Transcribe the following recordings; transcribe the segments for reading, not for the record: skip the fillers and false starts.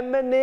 MNA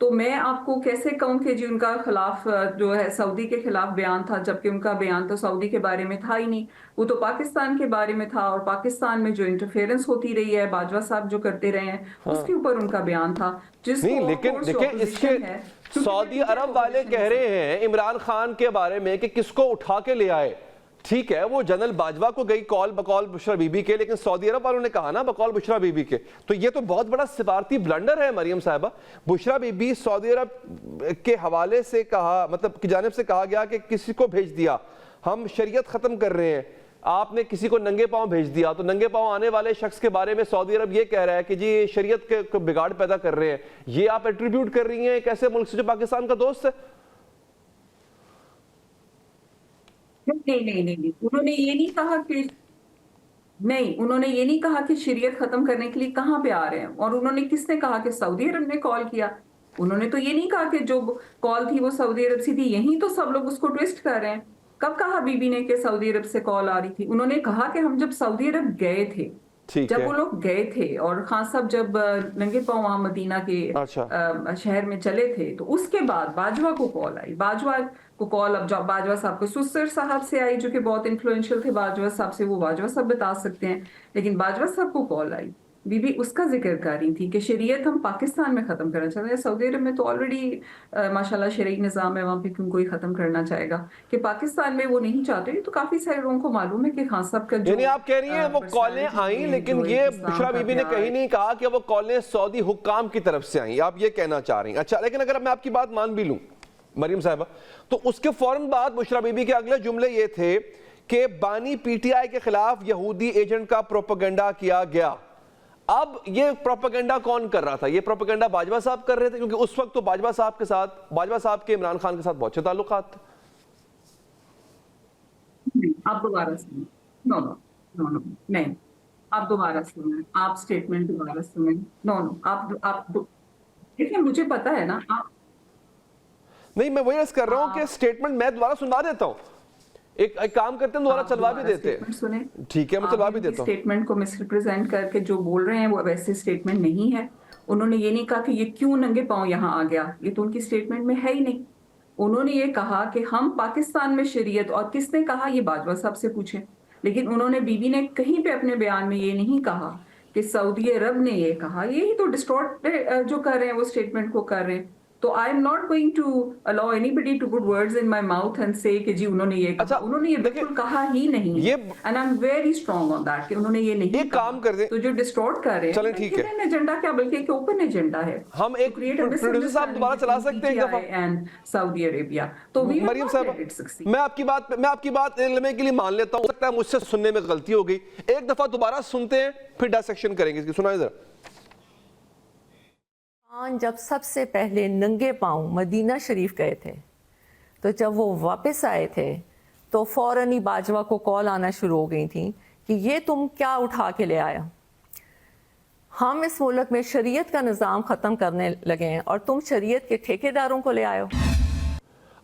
تو میں آپ کو کیسے کہوں کہ جی ان کا خلاف جو ہے سعودی کے خلاف بیان تھا، جبکہ ان کا بیان تو سعودی کے بارے میں تھا ہی نہیں، وہ تو پاکستان کے بارے میں تھا، اور پاکستان میں جو انٹرفیئرنس ہوتی رہی ہے باجوہ صاحب جو کرتے رہے ہیں اس کے اوپر ان کا بیان تھا، جس کو نہیں لیکن دیکھیں اس کے سعودی عرب والے کہہ رہے ہیں عمران خان کے بارے میں کہ کس کو اٹھا کے لے آئے. ٹھیک ہے وہ جنرل باجوہ کو گئی کال بقول بشرا بی بی کے، لیکن سعودی عرب والوں نے کہا نا بقول بشرا بی بی کے. تو یہ تو بہت بڑا سفارتی بلنڈر ہے مریم صاحبہ. بشرا بی بی سعودی عرب کے حوالے سے کہا، مطلب کی جانب سے کہا گیا کہ کسی کو بھیج دیا، ہم شریعت ختم کر رہے ہیں، آپ نے کسی کو ننگے پاؤں بھیج دیا. تو ننگے پاؤں آنے والے شخص کے بارے میں سعودی عرب یہ کہہ رہا ہے کہ جی شریعت کے بگاڑ پیدا کر رہے ہیں. یہ آپ ایٹریبیوٹ کر رہی ہیں ایک ایسے ملک سے جو پاکستان کا دوست ہے؟ نہیں انہوں نے یہ نہیں کہا کہ انہوں نے یہ نہیں کہا کہ شریعت ختم کرنے کے لیے کہاں پہ آ رہے ہیں. اور انہوں نے کس نے کہا کہ سعودی عرب نے کال کیا؟ انہوں نے تو یہ نہیں کہا کہ جو کال تھی وہ سعودی عرب سے تھی. یہیں تو سب لوگ اس کو ٹویسٹ کر رہے ہیں. کب کہا بی بی نے کہ سعودی عرب سے کال آ رہی تھی؟ انہوں نے کہا کہ ہم جب سعودی عرب گئے تھے، جب وہ لوگ گئے تھے اور خان صاحب جب ننگے پاؤں وہاں مدینہ کے شہر میں چلے تھے، تو اس کے بعد باجوہ کو کال آئی. باجوہ کو کال اب باجوہ صاحب کو سسر صاحب سے آئی جو کہ بہت انفلوئنشل تھے باجوہ صاحب سے، وہ باجوہ صاحب بتا سکتے ہیں، لیکن باجوہ صاحب کو کال آئی. بی بی اس کا ذکر کر رہی تھی کہ شریعت ہم پاکستان میں ختم کرنا چاہتے ہیں. سعودی عرب میں تو آلریڈی ماشاءاللہ شرعی نظام ہے، وہاں پہ کیوں کوئی ختم کرنا چاہے گا؟ کہ پاکستان میں وہ نہیں چاہتے. تو کافی سارے لوگوں کو معلوم ہے کہ خان صاحب کا یعنی آپ کہہ رہی ہیں وہ کالیں آئیں، لیکن یہ بشرا بی بی نے کہیں نہیں کہا کہ وہ کالیں سعودی حکام کی طرف سے آئیں. آپ یہ کہنا چاہ رہی ہیں. اچھا لیکن اگر میں آپ کی بات مان بھی لوں مریم صاحبہ، تو اس کے فوراً بعد بشرا بی بی کے اگلے جملے یہ تھے کہ بانی پی ٹی آئی کے خلاف یہودی ایجنٹ کا پروپیگنڈا کیا گیا. اب یہ پروپیگنڈا کون کر رہا تھا؟ یہ پروپیگنڈا باجوہ صاحب کر رہے تھے، کیونکہ اس وقت تو باجوہ صاحب کے عمران خان کے ساتھ بہت سے تعلقات تھے. آپ دوبارہ سنیں. نہیں آپ دوبارہ سنیں، آپ سٹیٹمنٹ دوبارہ سنیں. آپ دیکھیں مجھے پتا ہے نا. نہیں میں وہی عرض کر رہا ہوں کہ سٹیٹمنٹ میں دوبارہ سنوا دیتا ہوں. ایک کام کرتے ہیں دوبارہ چلوا بھی دیتے ہیں. ٹھیک ہے میں چلوا بھی دیتا ہوں. سٹیٹمنٹ کو مس ریپرزینٹ کر کے جو بول رہے ہیں وہ ویسے سٹیٹمنٹ نہیں ہے. انہوں نے یہ نہیں کہا کہ یہ کیوں ننگے پاؤں یہاں آ گیا، یہ تو ان کی سٹیٹمنٹ میں ہے ہی نہیں. انہوں نے یہ کہا کہ ہم پاکستان میں شریعت، اور کس نے کہا یہ باجوہ صاحب سے پوچھیں. لیکن انہوں نے بی بی نے کہیں پہ اپنے بیان میں یہ نہیں کہا کہ سعودی عرب نے یہ کہا. یہی تو ڈسٹورٹ جو کر رہے ہیں وہ سٹیٹمنٹ کو کر رہے ہیں. تو I am not going to allow anybody to put words in my mouth and say کہ جی انہوں نے یہ کہا. انہوں نے یہ بالکل کہا ہی نہیں ہے. And I'm very strong on that کہ انہوں نے یہ نہیں کہا. تو جو ڈسٹورٹ کر رہے ہیں چلیں ٹھیک ہے، ایجنڈا کیا بلکہ ایک اوپن ایجنڈا ہے. ہم ایک پروڈیوسر صاحب دوبارہ چلا سکتے ہیں ایک دفعہ سعودی عربیہ. تو مریم صاحب میں آپ کی بات علمے کے لیے مان لیتا ہوں، ہو سکتا ہے مجھ سے سننے میں غلطی ہو گئی. ایک دفعہ دوبارہ سنتے ہیں پھر ڈائسیکشن کریں گے. اس کی سنائیں ذرا. جب سب سے پہلے ننگے پاؤں مدینہ شریف گئے تھے، تو جب وہ واپس آئے تھے تو فوراً ہی باجوہ کو کال آنا شروع ہو گئی تھیں کہ یہ تم کیا اٹھا کے لے آیا، ہم اس ملک میں شریعت کا نظام ختم کرنے لگے ہیں اور تم شریعت کے ٹھیکیداروں کو لے آئے ہو.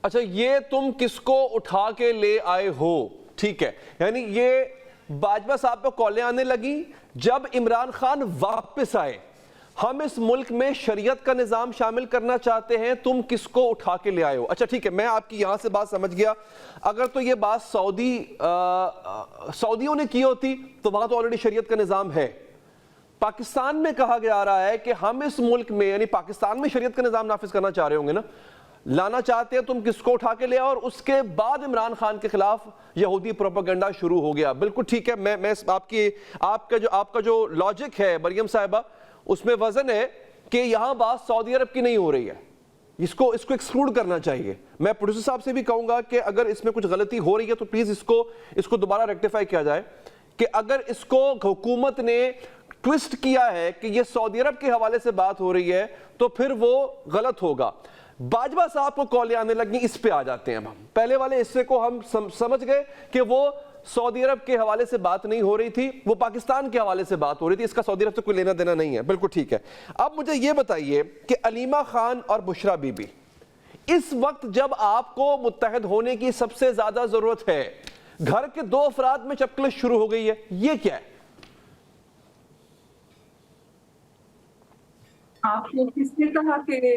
اچھا یہ تم کس کو اٹھا کے لے آئے ہو. ٹھیک ہے، یعنی یہ باجوہ صاحب پہ کالیں آنے لگی جب عمران خان واپس آئے. ہم اس ملک میں شریعت کا نظام شامل کرنا چاہتے ہیں، تم کس کو اٹھا کے لے آئے ہو. اچھا ٹھیک ہے، میں آپ کی یہاں سے بات سمجھ گیا. اگر تو یہ بات سعودیوں نے کی ہوتی تو وہاں تو آلریڈی شریعت کا نظام ہے. پاکستان میں کہا جا رہا ہے کہ ہم اس ملک میں یعنی پاکستان میں شریعت کا نظام نافذ کرنا چاہ رہے ہوں گے نا، لانا چاہتے ہیں، تم کس کو اٹھا کے لے آؤ. اور اس کے بعد عمران خان کے خلاف یہودی پروپیگنڈا شروع ہو گیا. بالکل ٹھیک ہے، میں آپ کا جو لاجک ہے مریم صاحبہ اس میں وزن ہے کہ یہاں بات سعودی عرب کی نہیں ہو رہی ہے. اس کو ایکسکلوڈ کرنا چاہیے. میں پروڈیوسر صاحب سے بھی کہوں گا کہ اگر اس میں کچھ غلطی ہو رہی ہے تو پلیز اس کو دوبارہ ریکٹیفائی کیا جائے کہ اگر اس کو حکومت نے ٹویسٹ کیا ہے کہ یہ سعودی عرب کے حوالے سے بات ہو رہی ہے تو پھر وہ غلط ہوگا. باجوہ صاحب کو کالیں آنے لگیں، اس پہ آ جاتے ہیں. اب ہم پہلے والے حصے کو ہم سمجھ گئے کہ وہ سعودی عرب کے حوالے سے بات نہیں ہو رہی تھی، وہ پاکستان کے حوالے سے بات ہو رہی تھی. اس کا سعودی عرب سے کوئی لینا دینا نہیں ہے. بالکل ٹھیک ہے. اب مجھے یہ بتائیے کہ علیمہ خان اور بشرا بی بی اس وقت جب آپ کو متحد ہونے کی سب سے زیادہ ضرورت ہے، گھر کے دو افراد میں چپکلش شروع ہو گئی ہے، یہ کیا ہے؟ آپ کو کس نے کہا کہ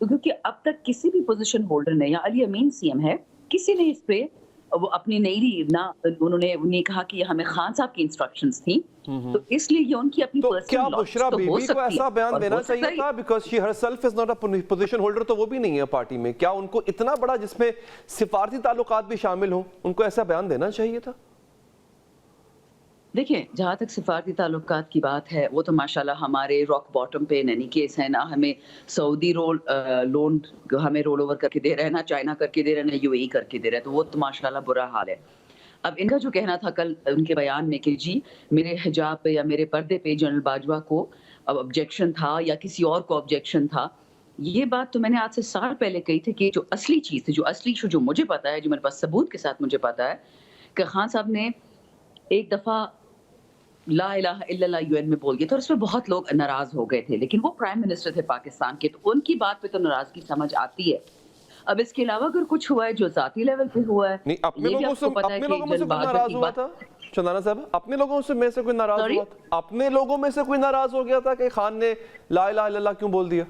کیونکہ اب تک کسی بھی پوزیشن ہولڈر نے, یا علی امین سی ایم ہے, کسی نے اس پہ وہ اپنی نہیں نہ انہوں نے کہا کہ ہمیں خان صاحب کی انسٹرکشنز تھیں, تو اس لیے یہ ان کی اپنی تو پرسنل کیا لاس بشرا تو ہو بیوی کو سکتی ایسا ہے, بیان اور دینا ہو سکتا چاہیے تھا, because she her self is not a position holder, تو وہ بھی نہیں ہے پارٹی میں, کیا ان کو اتنا بڑا جس میں سفارتی تعلقات بھی شامل ہوں, ان کو ایسا بیان دینا چاہیے تھا؟ دیکھیں, جہاں تک سفارتی تعلقات کی بات ہے, وہ تو ماشاءاللہ ہمارے راک باٹم پہ نینی کیس ہے, نہ ہمیں سعودی لون ہمیں رول اوور کر کے دے رہے ہیں, نہ چائنا کر کے دے رہے ہیں, نہ یو اے ای کر کے دے رہے ہیں, تو وہ تو ماشاءاللہ برا حال ہے. اب ان کا جو کہنا تھا کل ان کے بیان میں کہ جی میرے حجاب پہ یا میرے پردے پہ جنرل باجوہ کو اب آبجیکشن تھا یا کسی اور کو آبجیکشن تھا, یہ بات تو میں نے آج سے سال پہلے کہی تھی کہ جو اصلی چیز تھی, جو اصلی ایشو جو مجھے پتا ہے, جو میرے پاس ثبوت کے ساتھ مجھے پتا ہے, کہ خان صاحب نے ایک دفعہ لا الہ الا اللہ یو این میں بول گئے تھے, اور اس پہ بہت لوگ ناراض ہو گئے تھے, لیکن وہ پرائم منسٹر تھے پاکستان کے, تو ان کی بات پہ تو ناراضگی سمجھ آتی ہے. اب اس کے علاوہ اگر کچھ ہوا ہے جو ذاتی لیول پہ ہوا ہے, نہیں, اپنے لوگوں سے کوئی ناراض ہوا تھا چندانا صاحب, اپنے لوگوں میں سے کوئی ناراض ہوا تھا, اپنے لوگوں میں سے کوئی ناراض ہو گیا تھا کہ خان نے لا الہ الا اللہ کیوں بول دیا؟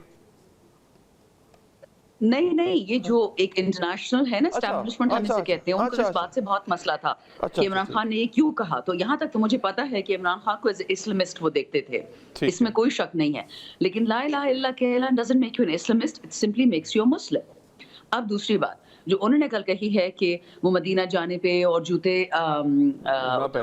نہیں, یہ جو ایک انٹرنیشنل ہے نا اسٹیبلشمنٹ ہم اسے کہتے ہیں, ان کو اس بات سے بہت مسئلہ تھا کہ عمران خان نے یہ کیوں کہا. تو یہاں تک تو مجھے پتا ہے کہ عمران خان کو ایز اسلامسٹ وہ دیکھتے تھے, اس میں کوئی شک نہیں ہے, لیکن لا الہ الا اللہ کہنا doesn't make you an Islamist, it simply makes you a Muslim. اب دوسری بات جو انہوں نے کل کہی ہے کہ وہ مدینہ جانے پہ اور جوتے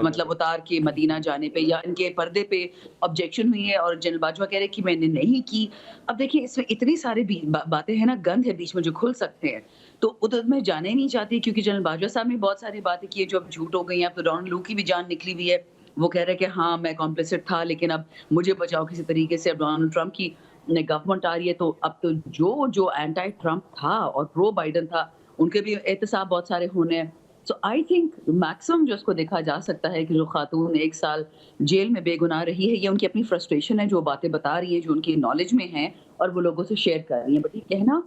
مطلب اتار کے مدینہ جانے پہ یا ان کے پردے پہ آبجیکشن ہوئی ہے, اور جنرل باجوہ کہہ رہے کہ میں نے نہیں کی. اب دیکھیں اس میں اتنی ساری باتیں ہیں نا, گند ہے بیچ میں جو کھل سکتے ہیں, تو ادھر میں جانے نہیں چاہتی, کیونکہ جنرل باجوہ صاحب نے بہت ساری باتیں کی جو اب جھوٹ ہو گئی ہیں. اب تو ڈونلڈ لو کی بھی جان نکلی ہوئی ہے, وہ کہہ رہے کہ ہاں میں کمپلیسٹ تھا, لیکن اب مجھے بچاؤ کسی طریقے سے. اب ڈونلڈ ٹرمپ کی گورنمنٹ آ رہی ہے, تو اب تو جو اینٹی ٹرمپ تھا اور پرو بائیڈن تھا, ان کے بھی احتساب بہت سارے ہونے ہیں. سو آئی تھنک میکسیمم جو اس کو دیکھا جا سکتا ہے کہ جو خاتون 1 سال جیل میں بے گناہ رہی ہے, یہ ان کی اپنی فرسٹریشن ہے, جو باتیں بتا رہی ہیں جو ان کی نالج میں ہیں اور وہ لوگوں سے شیئر کر رہی ہیں. بٹ یہ کہنا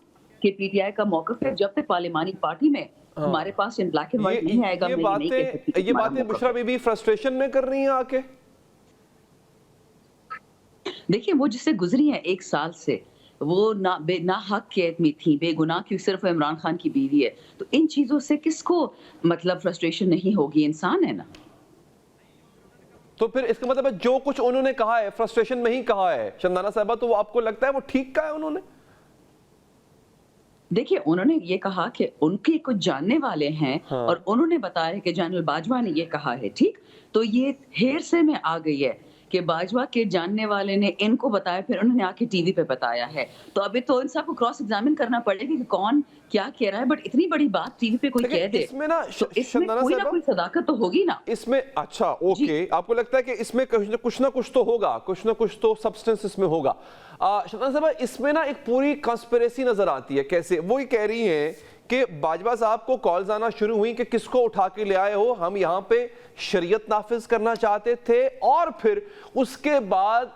کہ پی ٹی آئی کا موقف ہے, جب تک پارلیمانی پارٹی میں ہمارے پاس ان بلیک اینڈ وائٹ نہیں آئے گا, یہ باتیں بشرا بی بی فرسٹریشن میں کر رہی ہیں آ کے. دیکھیں وہ جس سے گزری ہیں 1 سال سے, وہ نہ حق قید میں تھی, بے گناہ کی, صرف عمران خان کی بیوی ہے, تو ان چیزوں سے کس کو مطلب فرسٹریشن نہیں ہوگی, انسان ہے نا. تو پھر اس کا مطلب ہے جو کچھ انہوں نے کہا ہے فرسٹریشن میں ہی کہا ہے چندانا صاحبہ, تو وہ آپ کو لگتا ہے وہ ٹھیک کہا ہے انہوں نے؟ دیکھیں انہوں نے یہ کہا کہ ان کے کچھ جاننے والے ہیں, اور انہوں نے بتایا کہ جنرل باجوہ نے یہ کہا ہے, ٹھیک, تو یہ ہیرسے میں آ گئی ہے کہ باجوہ کے جاننے والے نے ان کو بتایا, پھر انہوں نے آ کے ٹی وی پہ بتایا ہے. تو ابھی تو ان سب کو کراس ایگزامن کرنا پڑے گا کہ کون کیا کہہ رہا ہے, بٹ اتنی بڑی بات ٹی وی پہ کوئی کہہ دے, اس میں نا اس میں کوئی نہ کوئی صداقت تو ہوگی نا اس میں. اچھا اوکے, آپ کو لگتا ہے کہ اس میں کچھ نہ کچھ تو ہوگا, کچھ نہ کچھ تو سبسٹنس اس میں ہوگا. شبنم صاحبہ, اس میں نا ایک پوری کانسپریسی نظر آتی ہے. کیسے؟ وہ یہ کہہ رہی ہیں کہ باجوہ صاحب کو کالز آنا شروع ہوئی کہ کس کو اٹھا کے لے آئے ہو, ہم یہاں پہ شریعت نافذ کرنا چاہتے تھے, اور پھر اس کے بعد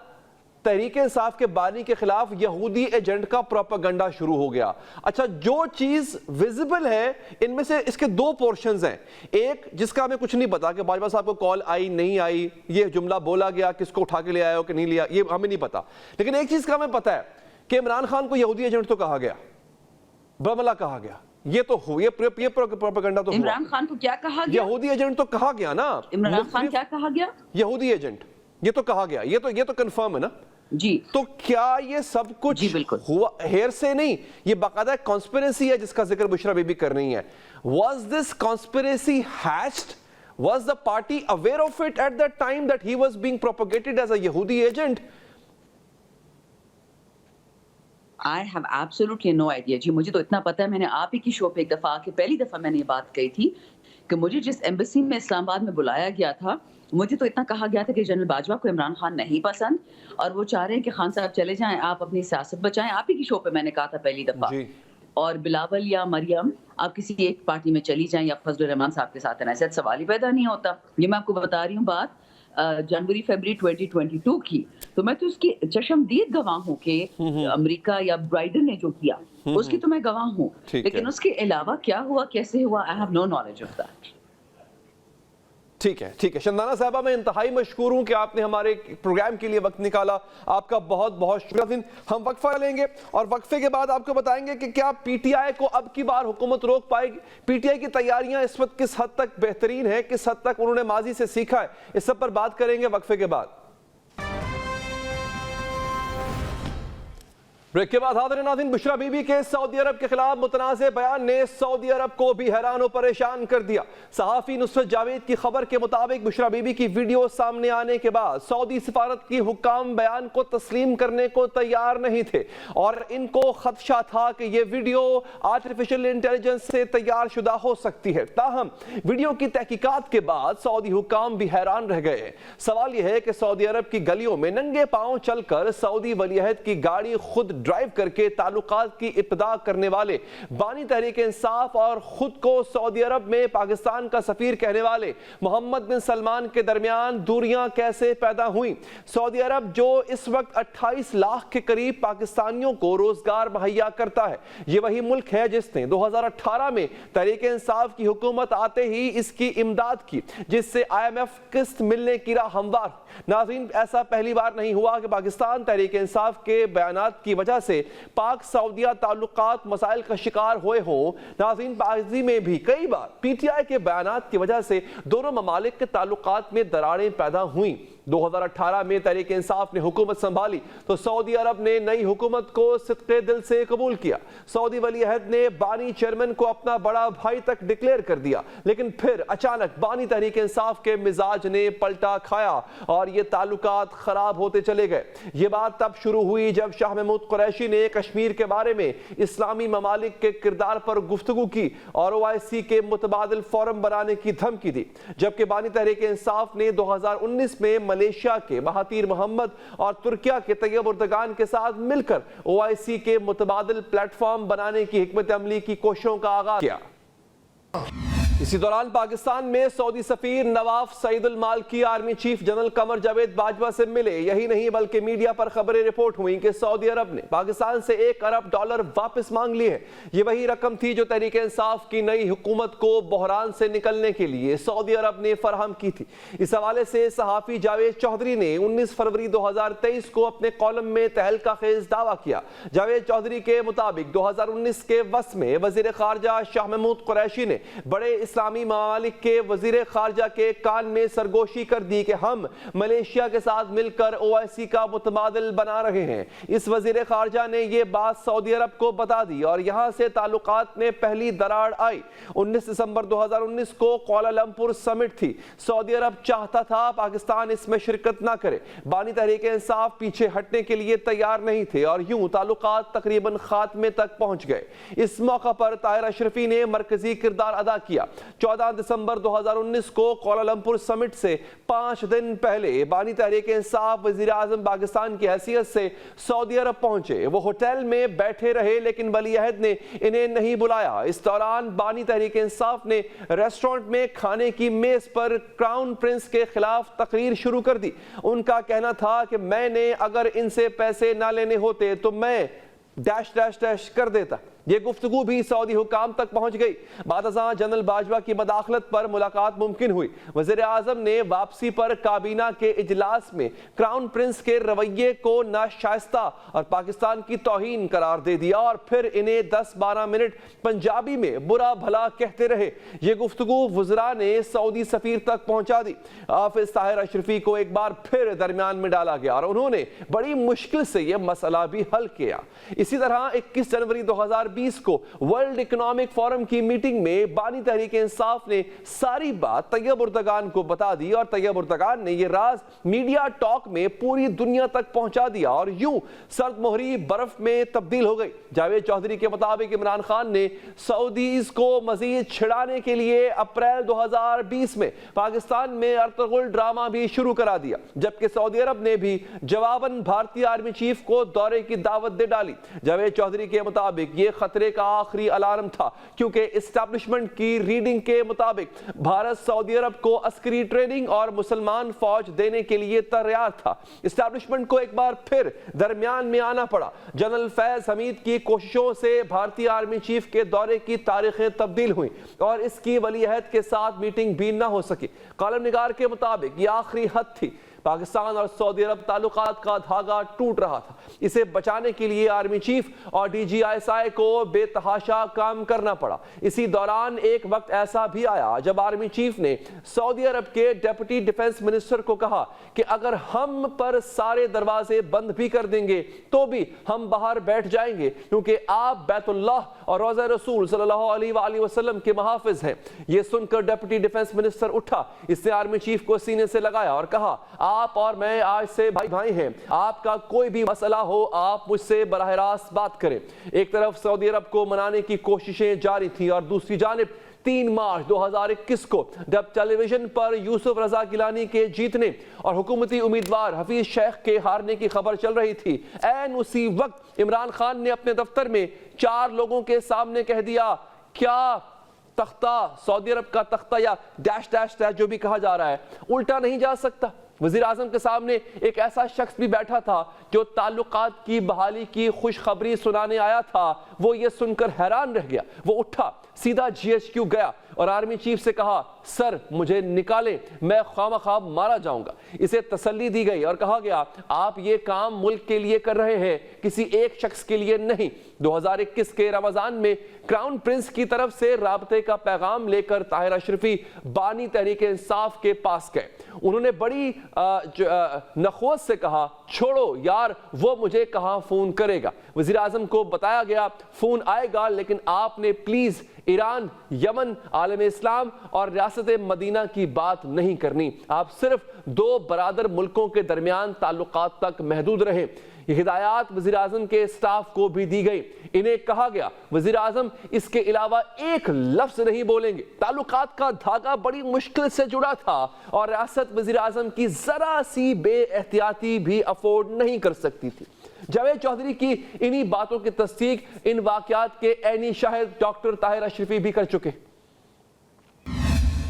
تحریک انصاف کے بانی کے خلاف یہودی ایجنٹ کا پروپیگنڈا شروع ہو گیا. اچھا, جو چیز ویزیبل ہے ان میں سے اس کے 2 پورشنز ہیں. ایک جس کا ہمیں کچھ نہیں پتا کہ باجوہ صاحب کو کال آئی نہیں آئی, یہ جملہ بولا گیا, کس کو اٹھا کے لے آئے ہو کہ نہیں لیا, یہ ہمیں نہیں پتا. لیکن ایک چیز کا ہمیں پتا ہے کہ عمران خان کو یہودی ایجنٹ تو کہا گیا, برملا کہا گیا, یہ تو ہو, یہ پروپیگنڈا تو ہوا. عمران خان کو کیا کہا گیا؟ یہودی ایجنٹ تو کہا گیا نا. عمران خان کیا کہا گیا؟ یہودی ایجنٹ, یہ تو کہا گیا, یہ تو کنفرم ہے نا. جی, تو کیا یہ سب کچھ ہوا ہیر سے نہیں, یہ باقاعدہ کانسپریسی ہے جس کا ذکر بشرا بی بی کر رہی ہیں. Was this conspiracy hatched? Was the party aware of it at that time that he was being propagated as a Yehudi agent? I have absolutely no idea. جی مجھے تو اتنا پتا ہے, میں نے آپ ہی کی شو پہ ایک دفعہ کہ پہلی دفعہ میں نے یہ بات کہی تھی کہ مجھے جس ایمبیسی میں اسلام آباد میں بلایا گیا تھا, مجھے تو اتنا کہا گیا تھا کہ جنرل باجوہ کو عمران خان نہیں پسند, اور وہ چاہ رہے ہیں کہ خان صاحب چلے جائیں, آپ اپنی سیاست بچائیں. آپ ہی کی شو پہ میں نے کہا تھا پہلی دفعہ, اور بلاول یا مریم آپ کسی ایک پارٹی میں چلی جائیں یا فضل الرحمان صاحب کے ساتھ, ایسا سوال ہی پیدا نہیں ہوتا. یہ میں آپ کو بتا رہی ہوں بات جنوری فیبری 2022 کی, تو میں تو اس کی چشمدید گواہ ہوں کہ امریکہ یا برائیڈن نے جو کیا اس کی تو میں گواہ ہوں, لیکن اس کے علاوہ کیا ہوا, کیسے ہوا, I have no knowledge of that. ٹھیک ہے شندانہ صاحبہ، میں انتہائی مشکور ہوں کہ آپ نے ہمارے پروگرام کے لیے وقت نکالا، آپ کا بہت بہت شکریہ۔ ہم وقفہ لیں گے اور وقفے کے بعد آپ کو بتائیں گے کہ کیا پی ٹی آئی کو اب کی بار حکومت روک پائے گی، پی ٹی آئی کی تیاریاں اس وقت کس حد تک بہترین ہیں، کس حد تک انہوں نے ماضی سے سیکھا ہے، اس سب پر بات کریں گے وقفے کے بعد۔ بریک کے بعد حاضر ناظرین، بشرا بی بی کے سعودی عرب کے خلاف متنازع بیان نے سعودی عرب کو بھی حیران و پریشان کر دیا۔ صحافی نصرت جاوید کی خبر کے مطابق بشرا بی بی کی ویڈیو سامنے آنے کے بعد سعودی سفارت کی حکام بیان کو تسلیم کرنے کو تیار نہیں تھے اور ان کو خدشہ تھا کہ یہ ویڈیو آرٹیفیشل انٹیلیجنس سے تیار شدہ ہو سکتی ہے۔ تاہم ویڈیو کی تحقیقات کے بعد سعودی حکام بھی حیران رہ گئے۔ سوال یہ ہے کہ سعودی عرب کی گلیوں میں ننگے پاؤں چل کر سعودی ولیعہد کی گاڑی خود ڈرائیو کر کے تعلقات کی ابتدا کرنے والے بانی تحریک انصاف اور خود کو سعودی عرب میں پاکستان کا سفیر کہنے والے محمد بن سلمان کے درمیان دوریاں کیسے پیدا ہوئیں؟ سعودی عرب جو اس وقت 28 لاکھ کے قریب پاکستانیوں کو روزگار مہیا کرتا ہے، یہ وہی ملک ہے جس نے 2018 میں تحریک انصاف کی حکومت آتے ہی اس کی امداد کی، جس سے IMF قسط ملنے کی راہ ہموار۔ ناظرین، ایسا پہلی بار نہیں ہوا کہ پاکستان تحریک انصاف کے بیانات کی وجہ سے پاک سعودیہ تعلقات مسائل کا شکار ہوئے ہوں۔ ناظرین، ماضی میں بھی کئی بار پی ٹی آئی کے بیانات کی وجہ سے دونوں ممالک کے تعلقات میں دراڑیں پیدا ہوئیں۔ 2018 میں تحریک انصاف نے حکومت سنبھالی تو سعودی عرب نے نئی حکومت کو صدقے دل سے قبول کیا۔ سعودی ولی عہد نے بانی چیئرمین کو اپنا بڑا بھائی تک ڈکلیئر کر دیا، لیکن پھر اچانک بانی تحریک انصاف کے مزاج نے پلٹا کھایا اور یہ تعلقات خراب ہوتے چلے گئے۔ یہ بات تب شروع ہوئی جب شاہ محمود قریشی نے کشمیر کے بارے میں اسلامی ممالک کے کردار پر گفتگو کی اور OIC کے متبادل فورم بنانے کی دھمکی دی، جبکہ بانی تحریک انصاف نے 2019 میں ملیشیا کے مہاتیر محمد اور ترکیہ کے طیب اردگان کے ساتھ مل کر OIC کے متبادل پلیٹ فارم بنانے کی حکمت عملی کی کوششوں کا آغاز کیا۔ اسی دوران پاکستان میں سعودی سفیر Nawaf Saeed Al Malki army chief general Qamar Javed Bajwa سے ملے۔ یہی نہیں بلکہ میڈیا پر خبریں رپورٹ ہوئیں کہ سعودی عرب نے پاکستان سے $1 ارب واپس مانگ لیے ہیں۔ یہ وہی رقم تھی جو تحریک انصاف کی نئی حکومت کو بحران سے نکلنے کے لیے سعودی عرب نے فراہم کی تھی۔ اس حوالے سے صحافی جاوید چودھری نے 19 فروری 2023 کو اپنے کالم میں تہلکہ خیز دعویٰ کیا۔ جاوید چودھری کے مطابق 2019 کے وسط میں وزیر خارجہ شاہ محمود قریشی نے بڑے اسلامی ممالک کے وزیر خارجہ کے کان میں سرگوشی کر دی کہ ہم ملیشیا کے ساتھ مل کر OIC کا متبادل بنا رہے ہیں۔ اس وزیر خارجہ نے یہ بات سعودی عرب کو بتا دی اور یہاں سے تعلقات میں پہلی دراڑ آئی۔ 19 دسمبر 2019 کو کوالالمپور سمٹ تھی۔ سعودی عرب چاہتا تھا پاکستان اس میں شرکت نہ کرے۔ بانی تحریک انصاف پیچھے ہٹنے کے لیے تیار نہیں تھے اور یوں تعلقات تقریباً خاتمے تک پہنچ گئے۔ اس موقع پر طاہر اشرفی نے مرکزی کردار ادا کیا۔ 14 دسمبر 2019 کو کوالالمپور سمٹ سے 5 دن پہلے بانی تحریک انصاف وزیر اعظم پاکستان کی حیثیت سے سعودی عرب پہنچے۔ وہ ہوٹل میں بیٹھے رہے لیکن ولی عہد نے انہیں نہیں بلایا۔ اس دوران بانی تحریک انصاف نے ریسٹورنٹ میں کھانے کی میز پر کراؤن پرنس کے خلاف تقریر شروع کر دی۔ ان کا کہنا تھا کہ میں نے اگر ان سے پیسے نہ لینے ہوتے تو میں ڈیش ڈیش ڈیش کر دیتا۔ یہ گفتگو بھی سعودی حکام تک پہنچ گئی۔ بعد ازاں جنرل باجوہ کی مداخلت پر ملاقات ممکن ہوئی۔ وزیر اعظم نے واپسی پر کابینہ کے اجلاس میں کراؤن پرنس کے رویے کو ناشائستہ اور پاکستان کی توہین قرار دے دیا اور پھر انہیں 10-12 منٹ پنجابی میں برا بھلا کہتے رہے۔ یہ گفتگو وزراء نے سعودی سفیر تک پہنچا دی۔ حافظ طاہر اشرفی کو ایک بار پھر درمیان میں ڈالا گیا اور انہوں نے بڑی مشکل سے یہ مسئلہ بھی حل کیا۔ اسی طرح 21 جنوری 2020 کو ورلڈ اکنامک فورم کی میٹنگ میں بانی تحریک انصاف نے ساری بات طیب اردگان کو بتا دی اور طیب اردگان نے یہ راز میڈیا ٹاک میں پوری دنیا تک پہنچا دیا اور یوں سرد مہری برف میں تبدیل ہو گئی۔ جاوید چودھری کے مطابق عمران خان نے سعودیز کو مزید چھڑانے کے لیے اپریل 2020 میں پاکستان میں ارطغرل ڈرامہ بھی شروع کرا دیا، جبکہ سعودی عرب نے بھی جواباً بھارتی آرمی چیف کو دورے کی دعوت دے ڈالی۔ جاوید چودھری کے مطابق یہ خطرے کا آخری الارم تھا، کیونکہ اسٹیبلشمنٹ کی ریڈنگ کے مطابق بھارت سعودی عرب کو عسکری ٹریننگ اور مسلمان فوج دینے کے لیے تیار تھا۔ اسٹیبلشمنٹ کو ایک بار پھر درمیان میں آنا پڑا۔ جنرل فیض حمید کی کوششوں سے بھارتی آرمی چیف کے دورے کی تاریخیں تبدیل ہوئیں اور اس کی ولی عہد کے ساتھ میٹنگ بھی نہ ہو سکی۔ کالم نگار کے مطابق یہ آخری حد تھی۔ پاکستان اور سعودی عرب تعلقات کا دھاگا ٹوٹ رہا تھا۔ اسے بچانے کے لیے آرمی چیف اور D G I S I کو بے تحاشا کام کرنا پڑا۔ اسی دوران ایک وقت ایسا بھی آیا جب آرمی چیف نے سعودی عرب کے ڈیپٹی ڈیفنس منسٹر کو کہا کہ اگر ہم پر سارے دروازے بند بھی کر دیں گے تو بھی ہم باہر بیٹھ جائیں گے، کیونکہ آپ بیت اللہ اور روضہ رسول صلی اللہ علیہ وآلہ وسلم کے محافظ ہیں۔ یہ سن کر ڈیپٹی ڈیفنس منسٹر اٹھا، اس نے آرمی چیف کو سینے سے لگایا اور کہا آپ اور میں آج سے بھائی ہیں، آپ کا کوئی بھی مسئلہ ہو آپ مجھ سے براہ راست بات کریں۔ ایک طرف سعودی عرب کو منانے کی کوششیں جاری تھیں اور دوسری جانب 3 مارچ 2021 کو جب ٹیلی ویژن پر یوسف رضا گیلانی کے جیتنے اور حکومتی امیدوار حفیظ شیخ کے ہارنے کی خبر چل رہی تھی، عین اسی وقت عمران خان نے اپنے دفتر میں 4 لوگوں کے سامنے کہہ دیا کیا تختہ سعودی عرب کا تختہ یا ڈیش ڈیش ڈیش جو بھی کہا جا رہا ہے الٹا نہیں جا سکتا۔ وزیر اعظم کے سامنے ایک ایسا شخص بھی بیٹھا تھا جو تعلقات کی بحالی کی خوشخبری سنانے آیا تھا، وہ یہ سن کر حیران رہ گیا۔ وہ اٹھا، سیدھا GHQ گیا اور آرمی چیف سے کہا سر مجھے نکالیں، میں خواہ مارا جاؤں گا۔ اسے تسلی دی گئی اور کہا گیا آپ یہ کام ملک کے لیے کر رہے ہیں، کسی ایک شخص کے لیے نہیں۔ 2021 کے رمضان میں کراؤن پرنس کی طرف سے رابطے کا پیغام لے کر طاہر اشرفی بانی تحریک انصاف کے پاس گئے۔ انہوں نے بڑی نخوت سے کہا چھوڑو یار وہ مجھے کہاں فون کرے گا۔ وزیر اعظم کو بتایا گیا فون آئے گا لیکن آپ نے پلیز ایران، یمن، عالم اسلام اور ریاست مدینہ کی بات نہیں کرنی، آپ صرف 2 برادر ملکوں کے درمیان تعلقات تک محدود رہیں۔ یہ ہدایات وزیر اعظم کے اسٹاف کو بھی دی گئی۔ انہیں کہا گیا وزیر اعظم اس کے علاوہ ایک لفظ نہیں بولیں گے۔ تعلقات کا دھاگا بڑی مشکل سے جڑا تھا اور ریاست وزیر اعظم کی ذرا سی بے احتیاطی بھی افورڈ نہیں کر سکتی تھی۔ جاوید چودھری کی انہی باتوں کی تصدیق ان واقعات کے عینی شاہد ڈاکٹر طاہر اشرفی بھی کر چکے۔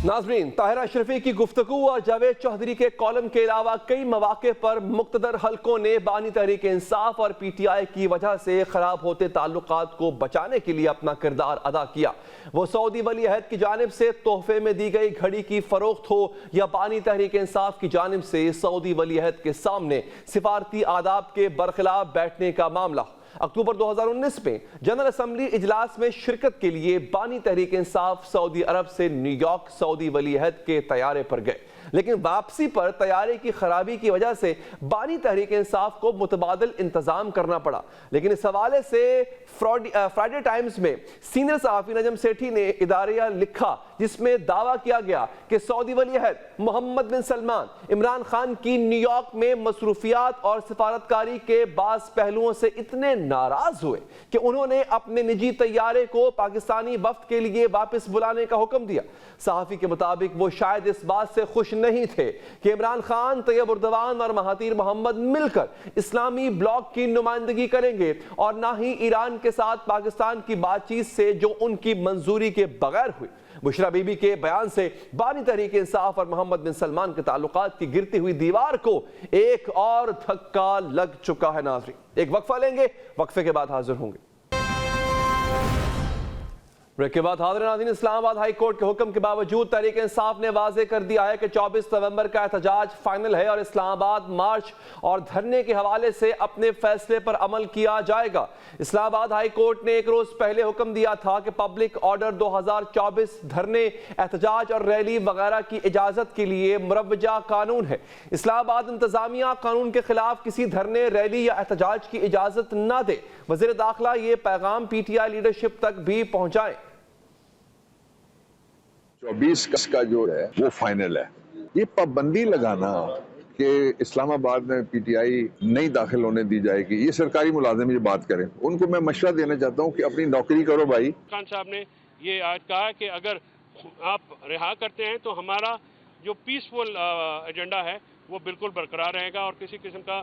ناظرین، طاہر اشرفی کی گفتگو اور جاوید چودھری کے کالم کے علاوہ کئی مواقع پر مقتدر حلقوں نے بانی تحریک انصاف اور پی ٹی آئی کی وجہ سے خراب ہوتے تعلقات کو بچانے کے لیے اپنا کردار ادا کیا۔ وہ سعودی ولی عہد کی جانب سے تحفے میں دی گئی گھڑی کی فروخت ہو یا بانی تحریک انصاف کی جانب سے سعودی ولی عہد کے سامنے سفارتی آداب کے برخلاف بیٹھنے کا معاملہ۔ اکتوبر 2019 میں جنرل اسمبلی اجلاس میں شرکت کے لیے بانی تحریک انصاف سعودی عرب سے نیو یارک سعودی ولی عہد کے طیارے پر گئے، لیکن واپسی پر طیارے کی خرابی کی وجہ سے بانی تحریک انصاف کو متبادل انتظام کرنا پڑا۔ لیکن اس حوالے سے فرائیڈے ٹائمز میں سینئر صحافی نجم سیٹھی نے اداریہ لکھا جس میں دعویٰ کیا گیا کہ سعودی ولی عہد محمد بن سلمان عمران خان کی نیو یارک میں مصروفیات اور سفارتکاری کے بعض پہلوؤں سے اتنے ناراض ہوئے کہ انہوں نے اپنے نجی طیارے کو پاکستانی وفد کے لیے واپس بلانے کا حکم دیا۔ صحافی کے مطابق وہ شاید اس بات سے خوش نہیں تھے کہ عمران خان، طیب اردوان اور مہاتیر محمد مل کر اسلامی بلاک کی نمائندگی کریں گے اور نہ ہی ایران کے ساتھ پاکستان کی بات چیت سے جو ان کی منظوری کے بغیر ہوئی۔ بشرا بی بی کے بیان سے بانی تحریک انصاف اور محمد بن سلمان کے تعلقات کی گرتی ہوئی دیوار کو ایک اور دھکا لگ چکا ہے۔ ناظرین، ایک وقفہ لیں گے، وقفے کے بعد حاضر ہوں گے۔ بریک کے بعد حاضر ناظرین، اسلام آباد ہائی کورٹ کے حکم کے باوجود تحریک انصاف نے واضح کر دیا ہے کہ 24 نومبر کا احتجاج فائنل ہے اور اسلام آباد مارچ اور دھرنے کے حوالے سے اپنے فیصلے پر عمل کیا جائے گا۔ اسلام آباد ہائی کورٹ نے ایک روز پہلے حکم دیا تھا کہ پبلک آرڈر 2024 دھرنے، احتجاج اور ریلی وغیرہ کی اجازت کے لیے مروجہ قانون ہے۔ اسلام آباد انتظامیہ قانون کے خلاف کسی دھرنے، ریلی یا احتجاج کی اجازت نہ دے۔ وزیر داخلہ یہ پیغام پی ٹی آئی لیڈرشپ تک بھی پہنچائیں۔ 24 کا جو ہے وہ فائنل ہے۔ یہ پابندی لگانا کہ اسلام آباد میں پی ٹی آئی نہیں داخل ہونے دی جائے گی، یہ سرکاری ملازم یہ بات کریں، ان کو میں مشورہ دینا چاہتا ہوں کہ اپنی نوکری کرو بھائی۔ خان صاحب نے یہ آج کہا کہ اگر آپ رہا کرتے ہیں تو ہمارا جو پیسفل ایجنڈا ہے وہ بالکل برقرار رہے گا اور کسی قسم کا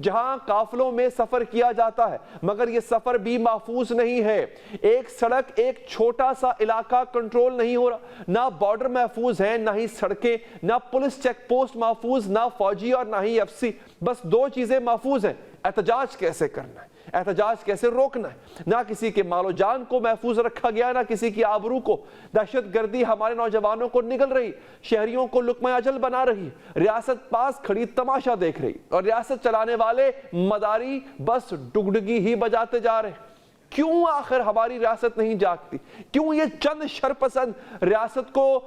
جہاں قافلوں میں سفر کیا جاتا ہے مگر یہ سفر بھی محفوظ نہیں ہے۔ ایک سڑک، ایک چھوٹا سا علاقہ کنٹرول نہیں ہو رہا، نہ بارڈر محفوظ ہیں، نہ ہی سڑکیں، نہ پولیس چیک پوسٹ محفوظ، نہ فوجی اور نہ ہی ایف سی۔ بس دو چیزیں محفوظ ہیں، احتجاج کیسے کرنا ہے، احتجاج کیسے روکنا ہے۔ نہ کسی کے مال و جان کو محفوظ رکھا گیا، نہ کسی کی آبرو کو۔ دہشت گردی ہمارے نوجوانوں کو نگل رہی، شہریوں کو لقمہ اجل بنا رہی، ریاست پاس کھڑی تماشا دیکھ رہی، اور ریاست چلانے والے مداری بس ڈگڈگی ہی بجاتے جا رہے ہیں۔ کیوں آخر ہماری ریاست نہیں جاگتی؟ کیوں یہ چند شرپسند ریاست کو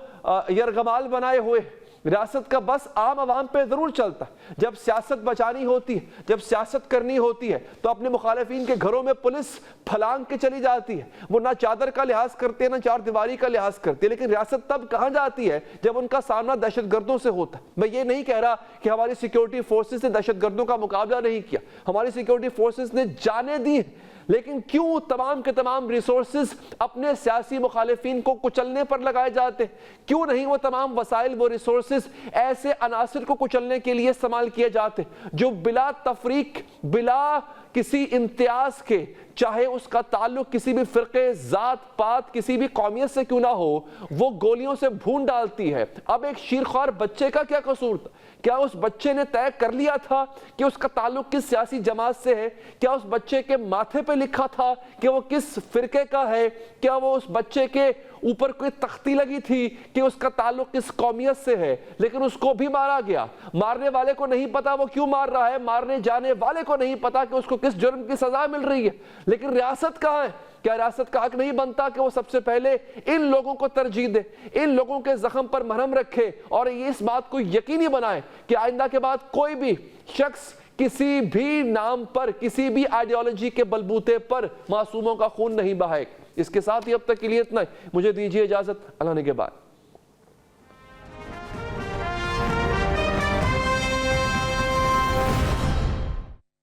یرغمال بنائے ہوئے؟ ریاست کا بس عام عوام پہ ضرور چلتا ہے۔ جب سیاست بچانی ہوتی ہے، جب سیاست کرنی ہوتی ہے تو اپنے مخالفین کے گھروں میں پولیس پھلانگ کے چلی جاتی ہے، وہ نہ چادر کا لحاظ کرتے ہیں نہ چار دیواری کا لحاظ کرتے ہیں۔ لیکن ریاست تب کہاں جاتی ہے جب ان کا سامنا دہشت گردوں سے ہوتا ہے۔ میں یہ نہیں کہہ رہا کہ ہماری سیکیورٹی فورسز نے دہشت گردوں کا مقابلہ نہیں کیا، ہماری سیکیورٹی فورسز نے جانیں دی ہیں، لیکن کیوں تمام کے تمام ریسورسز اپنے سیاسی مخالفین کو کچلنے پر لگائے جاتے ہیں؟ کیوں نہیں وہ تمام وسائل، وہ ریسورسز ایسے عناصر کو کچلنے کے لیے استعمال کیے جاتے جو بلا تفریق، بلا کسی امتیاز کے، چاہے اس کا تعلق کسی بھی فرقے، ذات پات، کسی بھی قومیت سے کیوں نہ ہو، وہ گولیوں سے بھون ڈالتی ہے۔ اب ایک شیرخوار بچے کا کیا قصور تھا؟ کیا اس بچے نے طے کر لیا تھا کہ اس کا تعلق کس سیاسی جماعت سے ہے؟ کیا اس بچے کے ماتھے پہ لکھا تھا کہ وہ کس فرقے کا ہے؟ کیا وہ اس بچے کے اوپر کوئی تختی لگی تھی کہ اس کا تعلق کس قومیت سے ہے؟ لیکن اس کو بھی مارا گیا۔ مارنے والے کو نہیں پتا وہ کیوں مار رہا ہے، مارنے جانے والے کو نہیں پتا کہ اس کو کس جرم کی سزا مل رہی ہے۔ لیکن ریاست کہاں ہے؟ کیا ریاست کا حق نہیں بنتا کہ وہ سب سے پہلے ان لوگوں کو ترجیح دے، ان لوگوں کے زخم پر مرہم رکھے، اور یہ اس بات کو یقینی بنائے کہ آئندہ کے بعد کوئی بھی شخص کسی بھی نام پر، کسی بھی آئیڈیالوجی کے بلبوتے پر معصوموں کا خون نہیں بہائے۔ اس کے ساتھ ہی اب تک کے لیے اتنا ہی، مجھے دیجیے اجازت، اللہ نے کے بعد۔